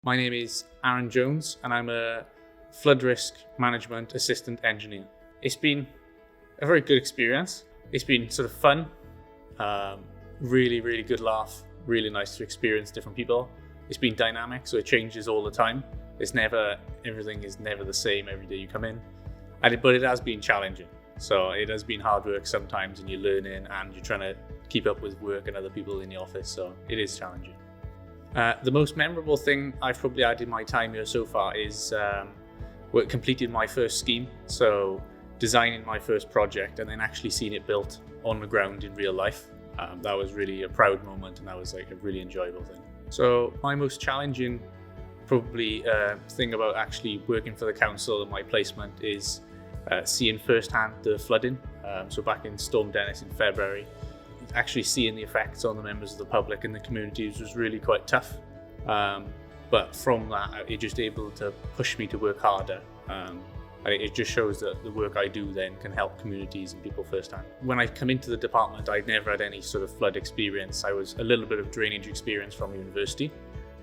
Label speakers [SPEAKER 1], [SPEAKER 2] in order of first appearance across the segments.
[SPEAKER 1] My name is Aaron Jones and I'm a flood risk management assistant engineer. It's been a very good experience. It's been sort of fun, really good laugh, really nice to experience different people. It's been dynamic, so it changes all the time. Everything is never the same every day you come in. But it has been challenging. So it has been hard work sometimes, and you're learning and you're trying to keep up with work and other people in the office, so it is challenging. The most memorable thing I've probably had in my time here so far is completing my first scheme. So designing my first project and then actually seeing it built on the ground in real life. That was really a proud moment, and that was like a really enjoyable thing. So my most challenging probably thing about actually working for the council and my placement is seeing firsthand the flooding. So back in Storm Dennis in February, actually seeing the effects on the members of the public and the communities was really quite tough. But from that, it just able to push me to work harder. It just shows that the work I do then can help communities and people firsthand. When I come into the department, I'd never had any sort of flood experience. I was a little bit of drainage experience from university,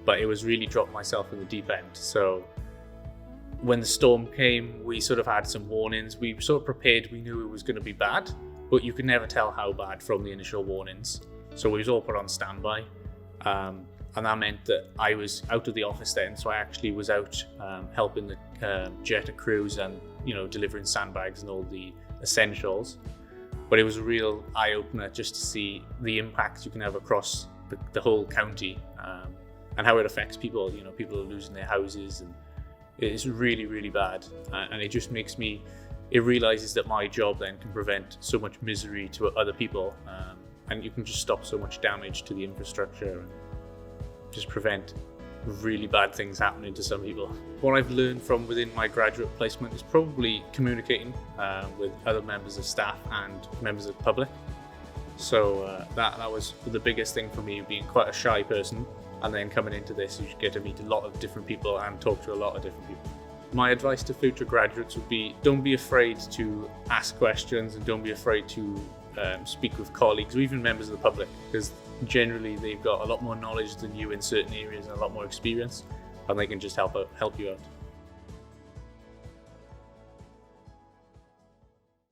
[SPEAKER 1] but it was really dropped myself in the deep end. So when the storm came, we sort of had some warnings. We were sort of prepared. We knew it was going to be bad, but you could never tell how bad from the initial warnings. So we was all put on standby. And that meant that I was out of the office then. So I actually was out helping the Jetta crews and, delivering sandbags and all the essentials. But it was a real eye-opener just to see the impacts you can have across the whole county and how it affects people. People are losing their houses, and it's really bad. And it just makes me, it realizes that my job then can prevent so much misery to other people, and you can just stop so much damage to the infrastructure and just prevent really bad things happening to some people. What I've learned from within my graduate placement is probably communicating with other members of staff and members of the public. So that was the biggest thing for me, being quite a shy person, and then coming into this, you get to meet a lot of different people and talk to a lot of different people. My advice to future graduates would be, don't be afraid to ask questions, and don't be afraid to speak with colleagues or even members of the public, because generally they've got a lot more knowledge than you in certain areas and a lot more experience, and they can just help you out.